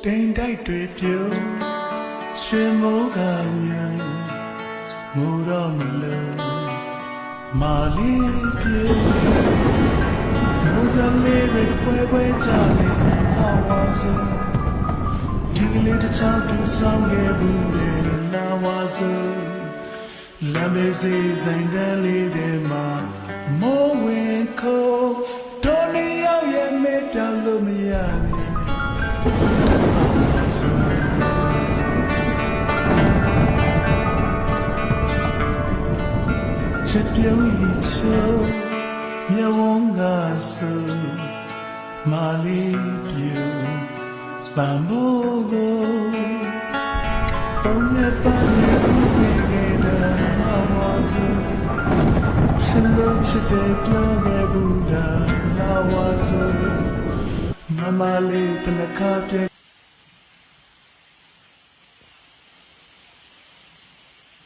တိမ်တိုက်တွေပြုံးရွှေမိုးကညာငိုတော့မလို့မာလီပြေမိုးစလေးတွေပွဲပွဲကြလေအဝါစဒီကလေးတစ်ချောင်းသူဆောင်ခဲ့ဘူးလေလာဝါစလမ်းမေးစီဆိုင်တန်းလေးတွေမှာမိုးဝင်ခိုးတော်နေရောက်ရဲ့မေးပြောင်းလို့မရဘူးချစ်ပြုံးဤချိုးမြဝန်းကဆူမာလီပြူပန်မိုးကိုပုံရပန်းရခုပေးခဲ့တဲ့ဝါစချစ်လို့ချစ်တဲ့ပြောခဲ့ဘူးကလာဝါစမမလေးတနခါပြ